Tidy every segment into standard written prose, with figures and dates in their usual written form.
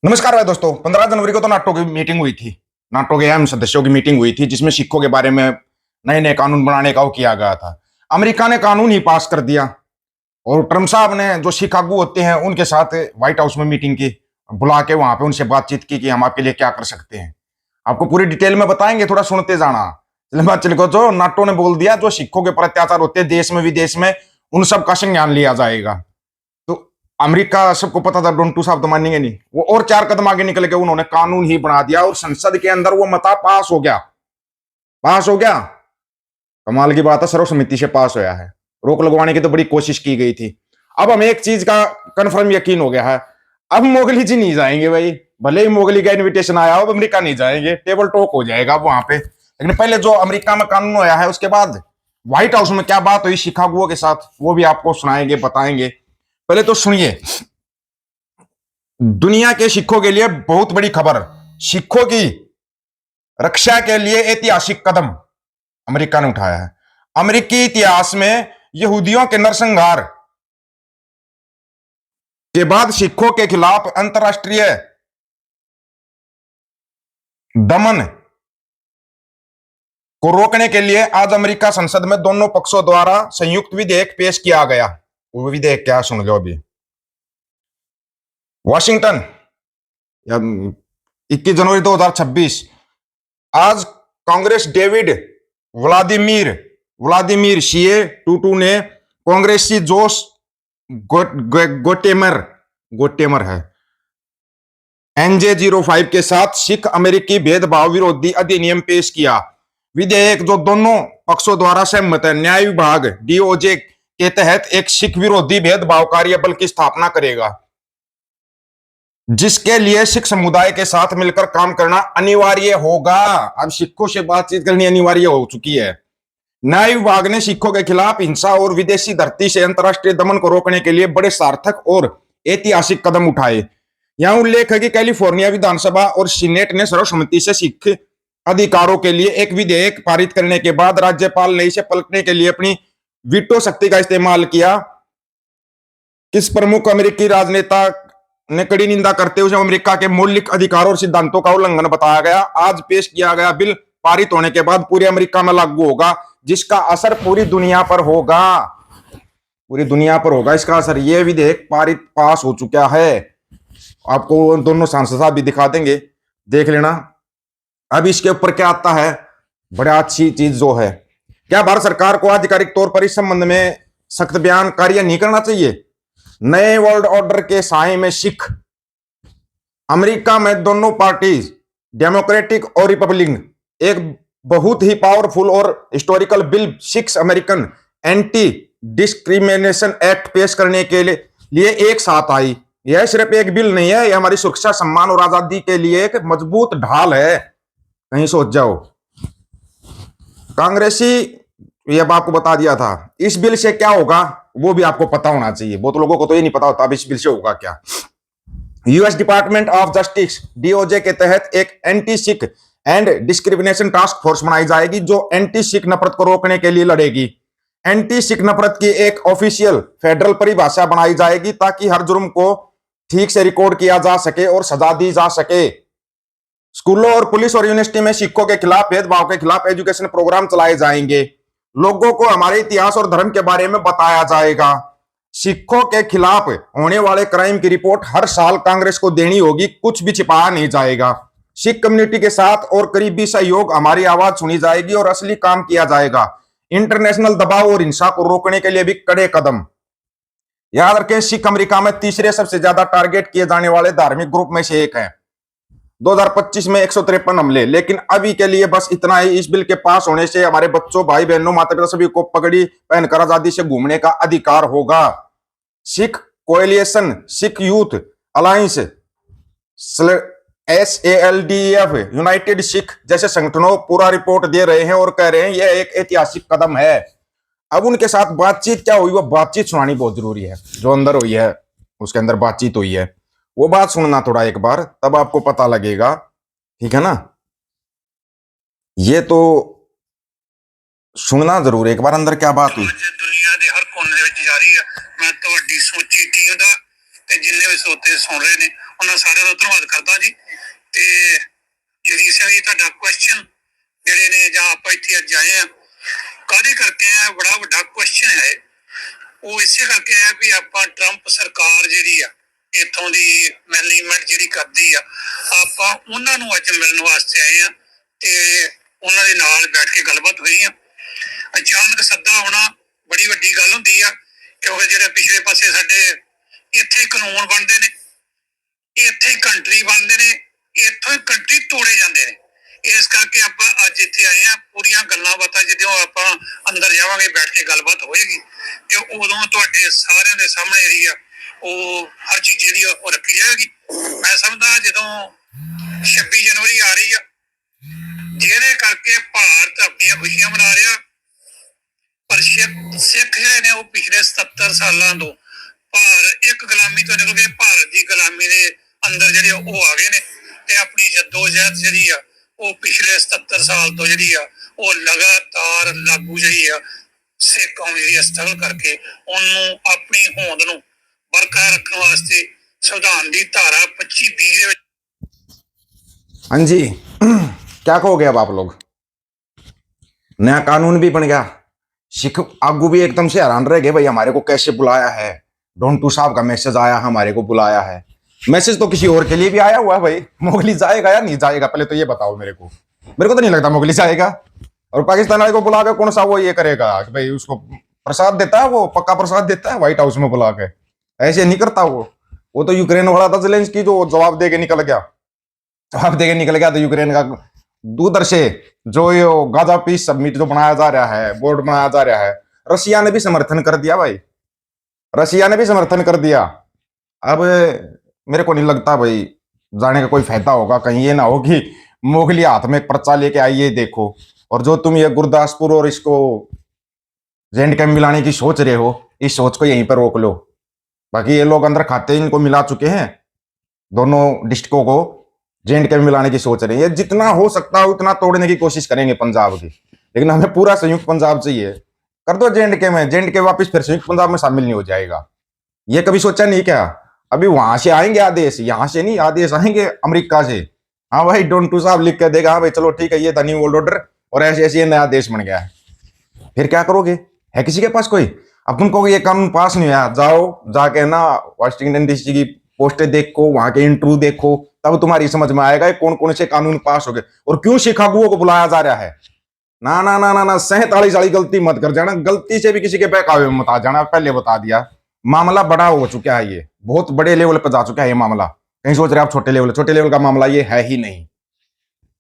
नमस्कार भाई दोस्तों। 15 जनवरी को तो नाटो की मीटिंग हुई थी। नाटो के अहम सदस्यों की मीटिंग हुई थी जिसमें सिखों के बारे में नए नए कानून बनाने का वो किया गया था। अमेरिका ने कानून ही पास कर दिया और ट्रम्प साहब ने जो सिख आगू होते हैं उनके साथ व्हाइट हाउस में मीटिंग की, बुला के वहां पे उनसे बातचीत की कि हम आपके लिए क्या कर सकते हैं। आपको पूरी डिटेल में बताएंगे, थोड़ा सुनते जाना। चलिए को जो नाटो ने बोल दिया, जो सिखों के ऊपर अत्याचार होते हैं देश में विदेश में, उन सब का संज्ञान लिया जाएगा। तो अमेरिका सबको पता था डोंटू साहब तो मानेंगे नहीं, वो और 4 कदम आगे निकल के उन्होंने कानून ही बना दिया और संसद के अंदर वो मता पास हो गया। पास हो गया, कमाल की बात है, सर्वसम्मति से पास होया है। रोक लगवाने की तो बड़ी कोशिश की गई थी। अब हमें एक चीज का कंफर्म यकीन हो गया है, अब मोगली जी नहीं जाएंगे भाई। भले ही मोगली का इनविटेशन आया हो, अमेरिका नहीं जाएंगे, टेबल टॉक हो जाएगा वहां पे। लेकिन पहले जो अमेरिका में कानून होया है उसके बाद व्हाइट हाउस में क्या बात हुई शिकागो के साथ, वो भी आपको सुनाएंगे, बताएंगे। पहले तो सुनिए, दुनिया के सिखों के लिए बहुत बड़ी खबर। सिखों की रक्षा के लिए ऐतिहासिक कदम अमेरिका ने उठाया है। अमेरिकी इतिहास में यहूदियों के नरसंहार के बाद सिखों के खिलाफ अंतरराष्ट्रीय दमन को रोकने के लिए आज अमेरिका संसद में दोनों पक्षों द्वारा संयुक्त विधेयक पेश किया गया। वो विधेयक क्या, सुन लो अभी। वॉशिंगटन, 21 जनवरी 2026, आज कांग्रेस डेविड व्लादिमीर व्लादिमीर सीए टूटू ने कांग्रेसी जोश गोटेमर गोटेमर है NJ-05 के साथ सिख अमेरिकी भेदभाव विरोधी अधिनियम पेश किया। विधेयक जो दोनों पक्षों द्वारा सहमत है, न्याय विभाग DOJ के तहत एक सिख विरोधी भेदभाव कार्यबल की स्थापना करेगा जिसके लिए सिख समुदाय के साथ मिलकर काम करना अनिवार्य होगा। अब सिखों से बातचीत करनी अनिवार्य हो चुकी है। न्याय विभाग ने सिखों के खिलाफ हिंसा और विदेशी धरती से अंतरराष्ट्रीय दमन को रोकने के लिए बड़े सार्थक और ऐतिहासिक कदम उठाए। यहां उल्लेख है कि कैलिफोर्निया विधानसभा और सीनेट ने सर्वसम्मति से सिख अधिकारों के लिए एक विधेयक पारित करने के बाद राज्यपाल ने इसे पलटने के लिए अपनी वीटो शक्ति का इस्तेमाल किया। किस प्रमुख अमेरिकी राजनेता ने कड़ी निंदा करते हुए अमेरिका के मौलिक अधिकारों और सिद्धांतों का उल्लंघन बताया गया। आज पेश किया गया बिल पारित होने के बाद पूरे अमेरिका में लागू होगा, जिसका असर पूरी दुनिया पर होगा। पूरी दुनिया पर होगा इसका असर। यह विधेयक पास हो चुका है। आपको दोनों सांसद साहब भी दिखा देंगे, देख लेना। अब इसके ऊपर क्या आता है, बड़ा अच्छी चीज जो है, क्या भारत सरकार को आधिकारिक तौर पर इस संबंध में सख्त बयान कार्य नहीं करना चाहिए? नए वर्ल्ड ऑर्डर के साए में सिख अमेरिका में दोनों पार्टीज डेमोक्रेटिक और रिपब्लिकन एक बहुत ही पावरफुल और historical bill 6 American anti discrimination act पेश करने के लिए एक साथ आई। यह सिर्फ एक बिल नहीं है, यह हमारी सुरक्षा, सम्मान और आजादी के लिए एक मजबूत ढाल है। कहीं सोच जाओ। कांग्रेसी, ये आपको बता दिया था। इस बिल से क्या होगा वो भी आपको पता होना चाहिए, बहुत लोगों को तो ये नहीं पता होता अब इस बिल से होगा क्या। US department of justice DOJ के तहत एक anti Sikh and discrimination task force बनाई जाएगी जो एंटी सिख नफरत को रोकने के लिए लड़ेगी। एंटी सिख नफरत की एक ऑफिशियल फेडरल परिभाषा बनाई जाएगी ताकि हर जुर्म को ठीक से रिकॉर्ड किया जा सके और सजा दी जा सके। स्कूलों और पुलिस और यूनिवर्सिटी में सिखों के खिलाफ भेदभाव के खिलाफ एजुकेशन प्रोग्राम चलाए जाएंगे। लोगों को हमारे इतिहास और धर्म के बारे में बताया जाएगा। सिखों के खिलाफ होने वाले क्राइम की रिपोर्ट हर साल कांग्रेस को देनी होगी, कुछ भी छिपाया नहीं जाएगा। सिख कम्युनिटी के साथ और करीबी सहयोग, हमारी आवाज सुनी जाएगी और असली काम किया जाएगा। इंटरनेशनल दबाव और हिंसा को रोकने के लिए भी कड़े कदम। याद रखें, सिख अमेरिका में तीसरे सबसे ज्यादा टारगेट किए जाने वाले धार्मिक ग्रुप में से एक है। 2025 में 153 हमले। लेकिन अभी के लिए बस इतना ही। इस बिल के पास होने से हमारे बच्चों, भाई बहनों, माता पिता सभी को पगड़ी पहनकर आजादी से घूमने का अधिकार होगा। Sikh coalition, Sikh youth alliance, SALDF, United Sikh जैसे संगठनों पूरा रिपोर्ट दे रहे हैं और कह रहे हैं यह एक ऐतिहासिक कदम है। अब उनके साथ बातचीत क्या हुई, वो बातचीत सुनानी बहुत जरूरी है। जो अंदर हुई है, उसके अंदर बातचीत हुई है, वो बात सुनना थोड़ा एक बार, तब आपको पता लगेगा। ठीक है ना? ये तो सुनना जरूर एक बार, अंदर क्या बात हुई। दुनिया के हर कोने में जारी है। मैं तो सोची थी जिन्हें भी सोते सुन रहे ने ਉਹਨਾਂ ਸਾਰਿਆਂ ਦਾ ਧੰਨਵਾਦ ਕਰਦਾ ਜੀ। ਤੇ ਜਗਜੀਤ ਸਿੰਘ ਜੀ, ਤੁਹਾਡਾ ਕੁਐਸਚਨ ਜਿਹੜੇ ਨੇ ਜਾਂ ਆਪਾਂ ਇੱਥੇ ਅੱਜ ਆਏ ਆ ਕਾਹਦੇ ਕਰਕੇ ਆ, ਬੜਾ ਵੱਡਾ ਕੁਐਸਚਨ ਹੈ। ਉਹ ਇਸੇ ਕਰਕੇ ਹੈ ਵੀ ਆਪਾਂ ਟਰੰਪ ਸਰਕਾਰ ਜਿਹੜੀ ਆ ਇੱਥੋਂ ਦੀ ਮੈਨੇਜਮੈਂਟ ਜਿਹੜੀ ਕਰਦੀ ਆ, ਆਪਾਂ ਉਹਨਾਂ ਨੂੰ ਅੱਜ ਮਿਲਣ ਵਾਸਤੇ ਆਏ ਆ ਤੇ ਉਹਨਾਂ ਦੇ ਨਾਲ ਬੈਠ ਕੇ ਗੱਲਬਾਤ ਹੋਈ ਆ। ਅਚਾਨਕ ਸੱਦਾ ਹੋਣਾ ਬੜੀ ਵੱਡੀ ਗੱਲ ਹੁੰਦੀ ਆ, ਕਿਉਂਕਿ ਜਿਹੜੇ ਪਿਛਲੇ ਪਾਸੇ ਸਾਡੇ ਇੱਥੇ ਕਾਨੂੰਨ ਬਣਦੇ ਨੇ, ਇੱਥੇ ਕੰਟਰੀ ਬਣਦੇ ਨੇ, ਇੱਥੋਂ ਹੀ ਕੰਟਰੀ ਤੋੜੇ ਜਾਂਦੇ ਨੇ। ਇਸ ਕਰਕੇ ਆਪਾਂ ਅੱਜ ਇੱਥੇ ਆਏ ਆ। ਪੂਰੀਆਂ ਗੱਲਾਂ ਬਾਤਾਂ ਜਦੋਂ ਆਪਾਂ ਅੰਦਰ ਜਾਵਾਂਗੇ, ਬੈਠ ਕੇ ਗੱਲਬਾਤ ਹੋਏਗੀ ਤੇ ਉਦੋਂ ਤੁਹਾਡੇ ਸਾਰਿਆਂ ਦੇ ਸਾਹਮਣੇ ਜਿਹੜੀ ਆ ਉਹ ਹਰ ਚੀਜ਼ ਜਿਹੜੀ ਆ ਉਹ ਰੱਖੀ ਜਾਏਗੀ। ਮੈਂ ਸਮਝਦਾ ਜਦੋਂ 26 ਜਨਵਰੀ ਆ ਰਹੀ ਆ, ਜਿਹਦੇ ਕਰਕੇ ਭਾਰਤ ਆਪਣੀਆਂ ਖੁਸ਼ੀਆਂ ਮਨਾ ਰਿਹਾ, ਪਰ ਸਿੱਖ ਜਿਹੜੇ ਨੇ ਉਹ ਪਿਛਲੇ 77 ਸਾਲਾਂ ਤੋਂ ਇੱਕ ਗੁਲਾਮੀ ਤੋਂ ਨਿਕਲ ਕੇ ਭਾਰਤ ਦੀ ਗੁਲਾਮੀ ਦੇ ਅੰਦਰ ਜਿਹੜੇ ਉਹ ਆ ਗਏ ਨੇ ਤੇ ਆਪਣੀ ਜੱਦੋਜਹਿਦ ਜਿਹੜੀ ਆ ਉਹ ਪਿਛਲੇ 77 ਸਾਲ ਤੋਂ ਜਿਹੜੀ ਆ ਉਹ ਲਗਾਤਾਰ ਲਾਗੂ ਜਿਹੜੀ ਆ ਸਿੱਖ ਕੌਮ ਜਿਹੜੀ ਸਟਰਗਲ ਕਰਕੇ ਉਹਨੂੰ ਆਪਣੀ ਹੋਂਦ ਨੂੰ ਬਰਕਰਾਰ ਰੱਖਣ ਵਾਸਤੇ संविधान की धारा 25(b) हाँ जी, क्या कहोगे अब आप लोग? नया कानून भी बन गया, सिख आगू भी एकदम से हैरान रह गए, भाई हमारे को कैसे बुलाया है। डोंटू साहब का मैसेज आया, हमारे को बुलाया है। मैसेज तो किसी और के लिए भी आया हुआ है भाई। मोगली जाएगा या नहीं जाएगा, पहले तो ये बताओ मेरे को। मेरे को तो नहीं लगता मोगली जाएगा। और पाकिस्तान वाले को बुला के कौन सा वो ये करेगा कि भाई उसको प्रसाद देता है, वो पक्का प्रसाद देता है व्हाइट हाउस में बुला के, ऐसे नहीं करता वो तो यूक्रेन वाला था ज़ेलेंस्की जो जवाब दे के निकल गया। जवाब दे के निकल गया तो यूक्रेन का दूर से जो ये गाजा पीस सबमिट जो बनाया जा रहा है, बोर्ड बनाया जा रहा है, रशिया ने भी समर्थन कर दिया भाई, रशिया ने भी समर्थन कर दिया। अब मेरे को नहीं लगता भाई जाने का कोई फायदा होगा। कहीं ये ना हो कि मोगली हाथ में एक पर्चा लेके आइए देखो, और जो तुम ये गुरदासपुर और इसको जेंड कैम्प मिलाने की सोच रहे हो, इस सोच को यहीं पर रोक लो। बाकी ये लोग अंदर खाते इनको मिला चुके हैं, दोनों डिस्ट्रिक्टों को जेंड कैम्प मिलाने की सोच रहे हैं। ये जितना हो सकता है उतना तोड़ने की कोशिश करेंगे पंजाब की, लेकिन हमें पूरा संयुक्त पंजाब चाहिए। कर दो जेंड के में, जेंड के वापिस फिर संयुक्त पंजाब में शामिल नहीं हो जाएगा। ये कभी सोचा नहीं क्या? अभी वहां से आएंगे आदेश, यहाँ से नहीं, आदेश आएंगे अमेरिका से। हाँ भाई, डोंटू साहब लिख के देगा, हाँ भाई चलो ठीक है, ये था न्यू वर्ल्ड ऑर्डर और ऐसे ऐसे ये नया देश बन गया है। फिर क्या करोगे? है किसी के पास कोई? अब तुमको ये कानून पास नहीं हुआ, जाओ जाके ना वाशिंगटन डीसी की पोस्टें देखो, वहां के इंटरव्यू देखो, तब तुम्हारी समझ में आएगा कौन कौन से कानून पास हो गए और क्यों शिकागो को बुलाया जा रहा है। ना ना ना ना ना, 47 वाली गलती मत कर जाना, गलती से भी किसी के बहकावे में मत आ जाना। पहले बता दिया, मामला बड़ा हो चुका है, ये बहुत बड़े लेवल पर जा चुका है ये मामला। कहीं सोच रहे आप छोटे लेवल का मामला ये है ही नहीं,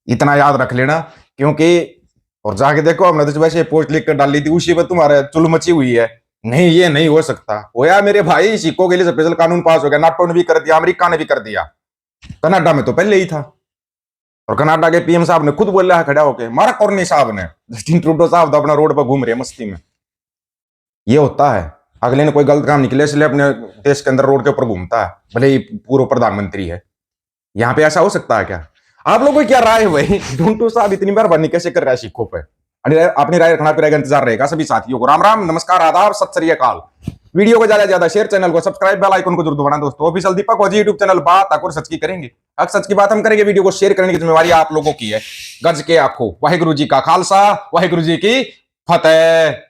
इतना याद रख लेना। क्योंकि और जाके देखो, हमने तो वैसे पोस्ट लिख कर डाली थी, उसी पर तुम्हारे चुल मची हुई है। नहीं, ये नहीं हो सकता। होया मेरे भाई, सिखों के लिए स्पेशल कानून पास हो गया, नाटो ने भी कर दिया, अमेरिका ने भी कर दिया, कनाडा में तो पहले ही था। और कनाडा के पीएम साहब ने खुद बोला है खड़ा होके, मारा कॉर्नी साहब ने, जस्टिन ट्रूडो साहब तो अपना रोड पर घूम रहे मस्ती में। ये होता है, अगले ने कोई गलत काम निकले इसलिए अपने देश के अंदर रोड के ऊपर घूमता है, भले ही पूर्व प्रधानमंत्री है। यहाँ पे ऐसा हो सकता है क्या? आप लोगों की क्या राय है भाई? डोंटू साहब इतनी मेहरबानी कैसे कर रहा है सिखों पे? अपनी राय रखना फिर इंतजार रहेगा सभी साथियों को। राम राम, नमस्कार, आदाब, सत श्री अकाल। वीडियो को ज्यादा से ज्यादा शेयर, चैनल को सब्सक्राइब, बेल आइकन को जरूर दबाना दोस्तों। ऑफिशियल दीपक और यूट्यूब चैनल बात और सच की करेंगे, अब सच की बात हम करेंगे। वीडियो को शेयर करने की जिम्मेवारी आप लोगों की है। गज के आंखों, वाहिगुरु जी का खालसा, वाहिगुरु जी की फतेह।